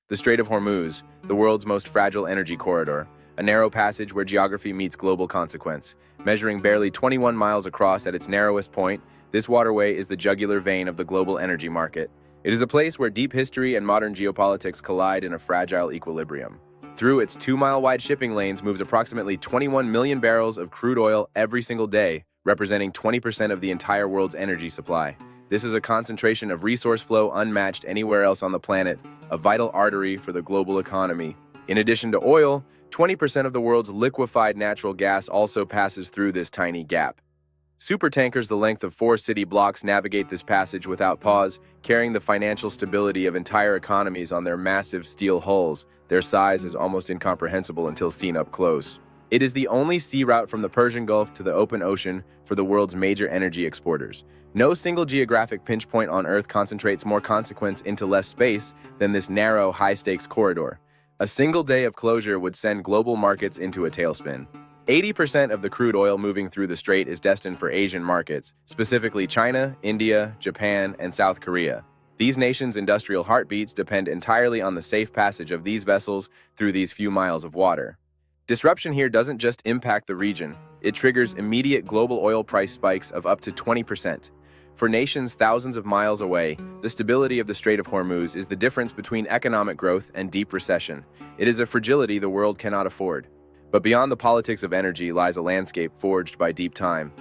The Strait of Hormuz, the world's most fragile energy corridor, a narrow passage where geography meets global consequence. Measuring barely 21 miles across at its narrowest point, this waterway is the jugular vein of the global energy market. It is a place where deep history and modern geopolitics collide in a fragile equilibrium. Through its 2-mile-wide shipping lanes moves approximately 21 million barrels of crude oil every single day, representing 20% of the entire world's energy supply. This is a concentration of resource flow unmatched anywhere else on the planet, a vital artery for the global economy. In addition to oil, 20% of the world's liquefied natural gas also passes through this tiny gap. Supertankers the length of 4 city blocks navigate this passage without pause, carrying the financial stability of entire economies on their massive steel hulls. Their size is almost incomprehensible until seen up close. It is the only sea route from the Persian Gulf to the open ocean for the world's major energy exporters. No single geographic pinch point on Earth concentrates more consequence into less space than this narrow, high-stakes corridor. A single day of closure would send global markets into a tailspin. 80% of the crude oil moving through the strait is destined for Asian markets, specifically China, India, Japan, and South Korea. These nations' industrial heartbeats depend entirely on the safe passage of these vessels through these few miles of water. Disruption here doesn't just impact the region, it triggers immediate global oil price spikes of up to 20%. For nations thousands of miles away, the stability of the Strait of Hormuz is the difference between economic growth and deep recession. It is a fragility the world cannot afford. But beyond the politics of energy lies a landscape forged by deep time.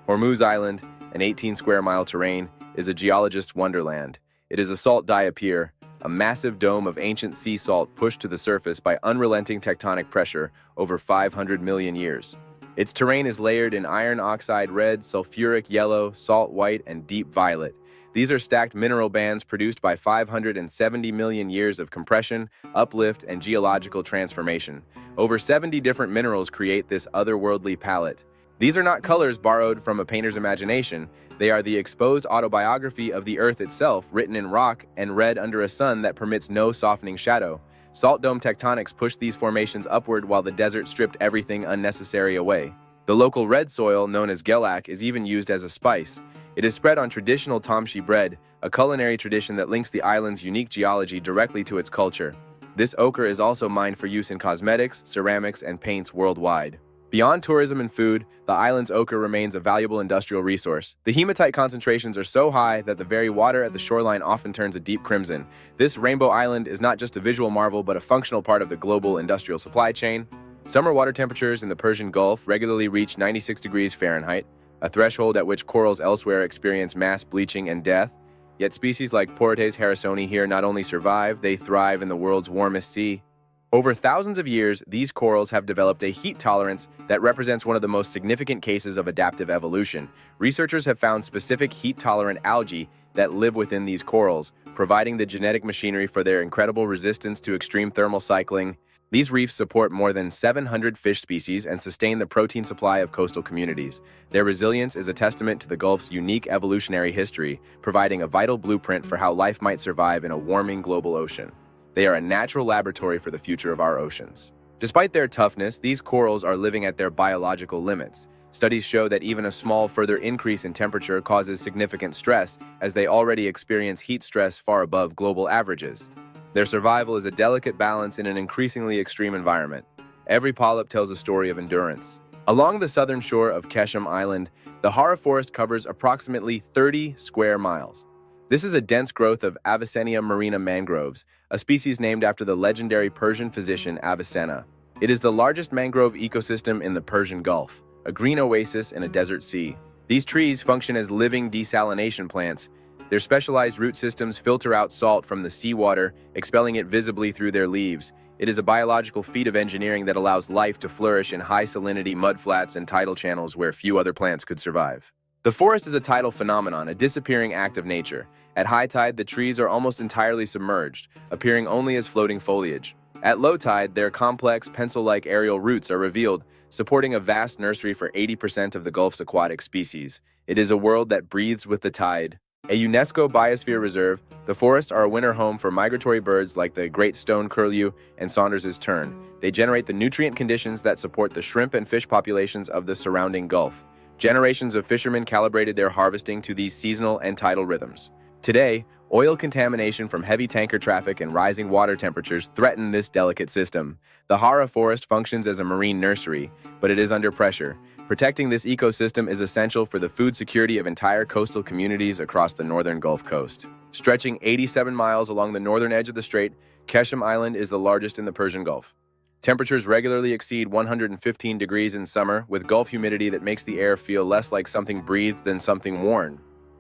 Hormuz Island, an 18-square-mile terrain, is a geologist's wonderland. It is a salt diapir, a massive dome of ancient sea salt pushed to the surface by unrelenting tectonic pressure over 500 million years. Its terrain is layered in iron oxide red, sulfuric yellow, salt white, and deep violet. These are stacked mineral bands produced by 570 million years of compression, uplift, and geological transformation. Over 70 different minerals create this otherworldly palette. These are not colors borrowed from a painter's imagination. They are the exposed autobiography of the Earth itself, written in rock and read under a sun that permits no softening shadow. Salt dome tectonics pushed these formations upward while the desert stripped everything unnecessary away. The local red soil, known as gelak, is even used as a spice. It is spread on traditional tamshi bread, a culinary tradition that links the island's unique geology directly to its culture. This ochre is also mined for use in cosmetics, ceramics, and paints worldwide. Beyond tourism and food, the island's ochre remains a valuable industrial resource. The hematite concentrations are so high that the very water at the shoreline often turns a deep crimson. This rainbow island is not just a visual marvel but a functional part of the global industrial supply chain. Summer water temperatures in the Persian Gulf regularly reach 96 degrees Fahrenheit, a threshold at which corals elsewhere experience mass bleaching and death. Yet species like Porites harrisoni here not only survive, they thrive in the world's warmest sea. Over thousands of years, these corals have developed a heat tolerance that represents one of the most significant cases of adaptive evolution. Researchers have found specific heat-tolerant algae that live within these corals, providing the genetic machinery for their incredible resistance to extreme thermal cycling. These reefs support more than 700 fish species and sustain the protein supply of coastal communities. Their resilience is a testament to the Gulf's unique evolutionary history, providing a vital blueprint for how life might survive in a warming global ocean. They are a natural laboratory for the future of our oceans. Despite their toughness, these corals are living at their biological limits. Studies show that even a small further increase in temperature causes significant stress, as they already experience heat stress far above global averages. Their survival is a delicate balance in an increasingly extreme environment. Every polyp tells a story of endurance. Along the southern shore of Keshem Island, the Hara forest covers approximately 30 square miles. This is a dense growth of Avicennia marina mangroves, a species named after the legendary Persian physician Avicenna. It is the largest mangrove ecosystem in the Persian Gulf, a green oasis in a desert sea. These trees function as living desalination plants. Their specialized root systems filter out salt from the seawater, expelling it visibly through their leaves. It is a biological feat of engineering that allows life to flourish in high-salinity mudflats and tidal channels where few other plants could survive. The forest is a tidal phenomenon, a disappearing act of nature. At high tide, the trees are almost entirely submerged, appearing only as floating foliage. At low tide, their complex, pencil-like aerial roots are revealed, supporting a vast nursery for 80% of the Gulf's aquatic species. It is a world that breathes with the tide. A UNESCO Biosphere Reserve, the forests are a winter home for migratory birds like the great stone curlew and Saunders's tern. They generate the nutrient conditions that support the shrimp and fish populations of the surrounding Gulf. Generations of fishermen calibrated their harvesting to these seasonal and tidal rhythms. Today, Oil contamination from heavy tanker traffic and rising water temperatures threaten this delicate system. The Hara forest functions as a marine nursery, but it is under pressure. Protecting this ecosystem is essential for the food security of entire coastal communities across the northern Gulf Coast. Stretching 87 miles along the northern edge of the strait, Keshem Island is the largest in the Persian Gulf. Temperatures regularly exceed 115 degrees in summer, with Gulf humidity that makes the air feel less like something breathed than something worn.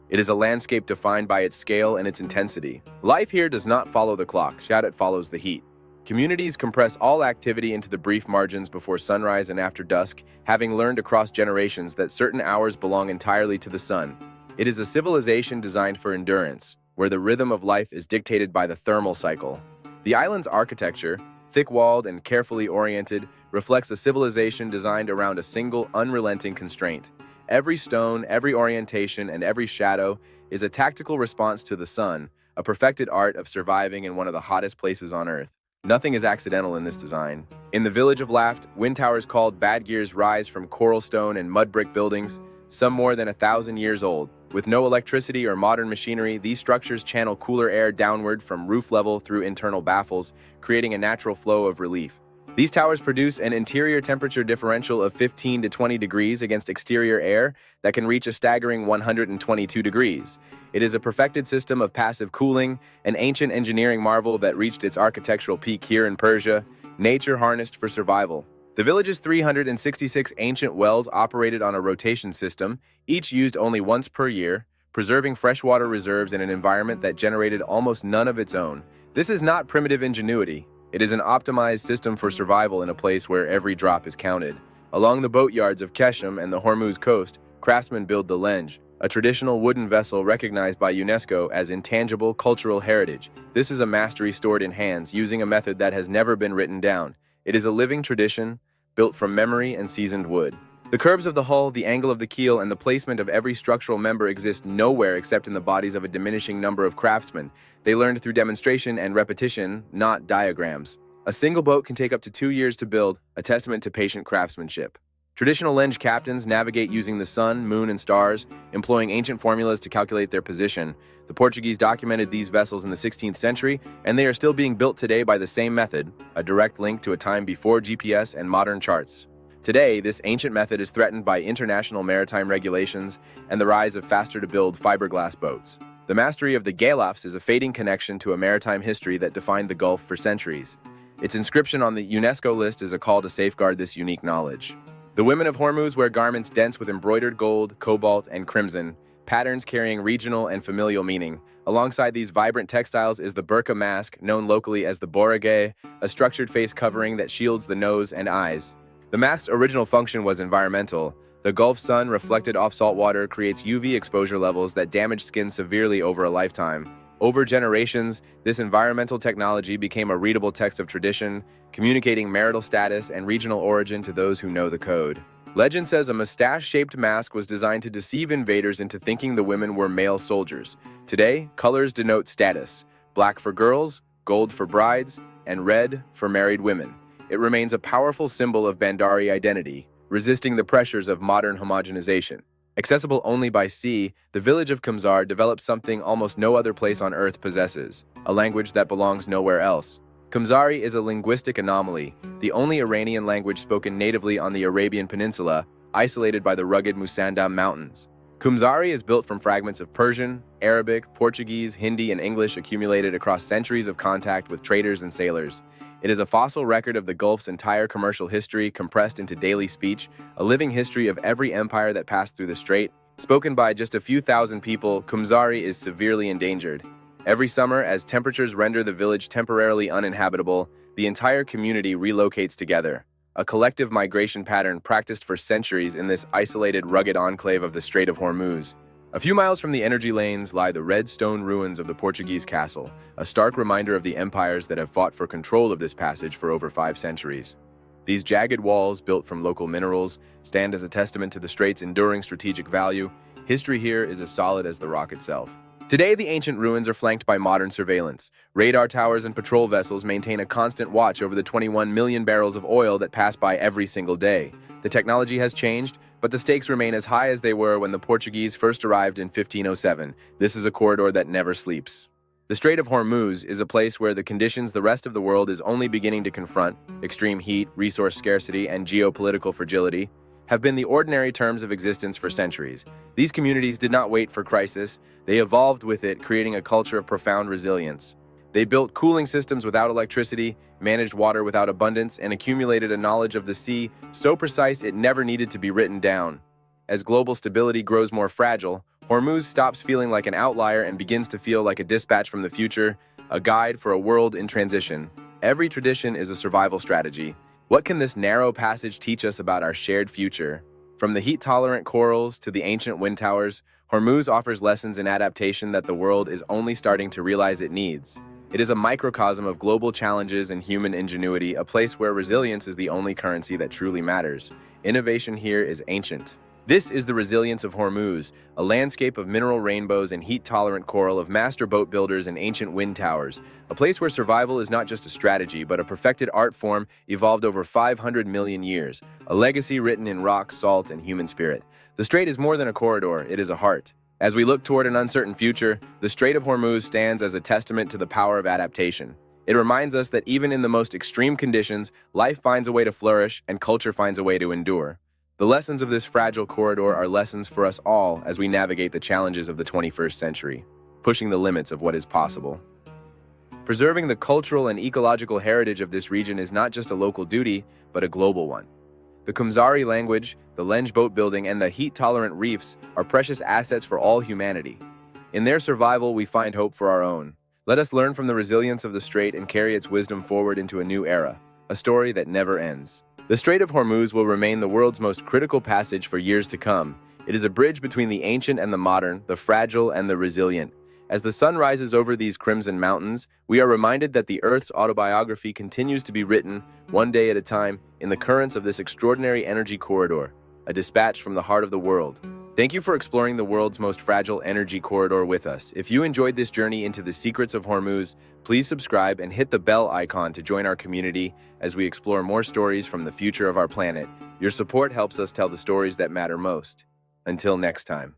It is a landscape defined by its scale and its intensity. Life here does not follow the clock, it follows the heat. Communities compress all activity into the brief margins before sunrise and after dusk, having learned across generations that certain hours belong entirely to the sun. It is a civilization designed for endurance, where the rhythm of life is dictated by the thermal cycle. The island's architecture, thick-walled and carefully oriented, reflects a civilization designed around a single, unrelenting constraint. Every stone, every orientation, and every shadow is a tactical response to the sun, a perfected art of surviving in one of the hottest places on Earth. Nothing is accidental in this design. In the village of Laft, wind towers called bad gears rise from coral stone and mud brick buildings, some more than 1,000 years old. With no electricity or modern machinery, these structures channel cooler air downward from roof level through internal baffles, creating a natural flow of relief. These towers produce an interior temperature differential of 15 to 20 degrees against exterior air that can reach a staggering 122 degrees. It is a perfected system of passive cooling, an ancient engineering marvel that reached its architectural peak here in Persia, nature harnessed for survival. The village's 366 ancient wells operated on a rotation system, each used only once per year, preserving freshwater reserves in an environment that generated almost none of its own. This is not primitive ingenuity. It is an optimized system for survival in a place where every drop is counted. Along the boatyards of Keshem and the Hormuz coast, craftsmen build the lenj, a traditional wooden vessel recognized by UNESCO as intangible cultural heritage. This is a mastery stored in hands using a method that has never been written down. It is a living tradition, built from memory and seasoned wood. The curves of the hull, the angle of the keel, and the placement of every structural member exist nowhere except in the bodies of a diminishing number of craftsmen. They learned through demonstration and repetition, not diagrams. A single boat can take up to 2 years to build, a testament to patient craftsmanship. Traditional lenj captains navigate using the sun, moon, and stars, employing ancient formulas to calculate their position. The Portuguese documented these vessels in the 16th century, and they are still being built today by the same method, a direct link to a time before GPS and modern charts. Today, this ancient method is threatened by international maritime regulations and the rise of faster-to-build fiberglass boats. The mastery of the geolofts is a fading connection to a maritime history that defined the Gulf for centuries. Its inscription on the UNESCO list is a call to safeguard this unique knowledge. The women of Hormuz wear garments dense with embroidered gold, cobalt, and crimson, patterns carrying regional and familial meaning. Alongside these vibrant textiles is the burqa mask, known locally as the borage, a structured face covering that shields the nose and eyes. The mask's original function was environmental. The Gulf sun reflected off salt water creates UV exposure levels that damage skin severely over a lifetime. Over generations, this environmental technology became a readable text of tradition, communicating marital status and regional origin to those who know the code. Legend says a mustache-shaped mask was designed to deceive invaders into thinking the women were male soldiers. Today, colors denote status: black for girls, gold for brides, and red for married women. It remains a powerful symbol of Bandari identity, resisting the pressures of modern homogenization. Accessible only by sea, the village of Kumzar developed something almost no other place on Earth possesses, a language that belongs nowhere else. Kumzari is a linguistic anomaly, the only Iranian language spoken natively on the Arabian Peninsula, isolated by the rugged Musandam Mountains. Kumzari is built from fragments of Persian, Arabic, Portuguese, Hindi, and English accumulated across centuries of contact with traders and sailors. It is a fossil record of the Gulf's entire commercial history compressed into daily speech, a living history of every empire that passed through the strait. Spoken by just a few thousand people, Kumzari is severely endangered. Every summer, as temperatures render the village temporarily uninhabitable, the entire community relocates together, a collective migration pattern practiced for centuries in this isolated, rugged enclave of the Strait of Hormuz. A few miles from the energy lanes lie the red stone ruins of the Portuguese castle, a stark reminder of the empires that have fought for control of this passage for over 5 centuries. These jagged walls, built from local minerals, stand as a testament to the strait's enduring strategic value. History here is as solid as the rock itself. Today, the ancient ruins are flanked by modern surveillance. Radar towers and patrol vessels maintain a constant watch over the 21 million barrels of oil that pass by every single day. The technology has changed, but the stakes remain as high as they were when the Portuguese first arrived in 1507. This is a corridor that never sleeps. The Strait of Hormuz is a place where the conditions the rest of the world is only beginning to confront, extreme heat, resource scarcity, and geopolitical fragility, have been the ordinary terms of existence for centuries. These communities did not wait for crisis, they evolved with it, creating a culture of profound resilience. They built cooling systems without electricity, managed water without abundance, and accumulated a knowledge of the sea so precise it never needed to be written down. As global stability grows more fragile, Hormuz stops feeling like an outlier and begins to feel like a dispatch from the future, a guide for a world in transition. Every tradition is a survival strategy. What can this narrow passage teach us about our shared future? From the heat-tolerant corals to the ancient wind towers, Hormuz offers lessons in adaptation that the world is only starting to realize it needs. It is a microcosm of global challenges and human ingenuity, a place where resilience is the only currency that truly matters. Innovation here is ancient. This is the resilience of Hormuz, a landscape of mineral rainbows and heat-tolerant coral, of master boat builders and ancient wind towers, a place where survival is not just a strategy, but a perfected art form evolved over 500 million years, a legacy written in rock, salt, and human spirit. The strait is more than a corridor, it is a heart. As we look toward an uncertain future, the Strait of Hormuz stands as a testament to the power of adaptation. It reminds us that even in the most extreme conditions, life finds a way to flourish and culture finds a way to endure. The lessons of this fragile corridor are lessons for us all as we navigate the challenges of the 21st century, pushing the limits of what is possible. Preserving the cultural and ecological heritage of this region is not just a local duty, but a global one. The Kumzari language, the Lenge boat building, and the heat-tolerant reefs are precious assets for all humanity. In their survival, we find hope for our own. Let us learn from the resilience of the strait and carry its wisdom forward into a new era, a story that never ends. The Strait of Hormuz will remain the world's most critical passage for years to come. It is a bridge between the ancient and the modern, the fragile and the resilient. As the sun rises over these crimson mountains, we are reminded that the Earth's autobiography continues to be written, one day at a time, in the currents of this extraordinary energy corridor, a dispatch from the heart of the world. Thank you for exploring the world's most fragile energy corridor with us. If you enjoyed this journey into the secrets of Hormuz, please subscribe and hit the bell icon to join our community as we explore more stories from the future of our planet. Your support helps us tell the stories that matter most. Until next time.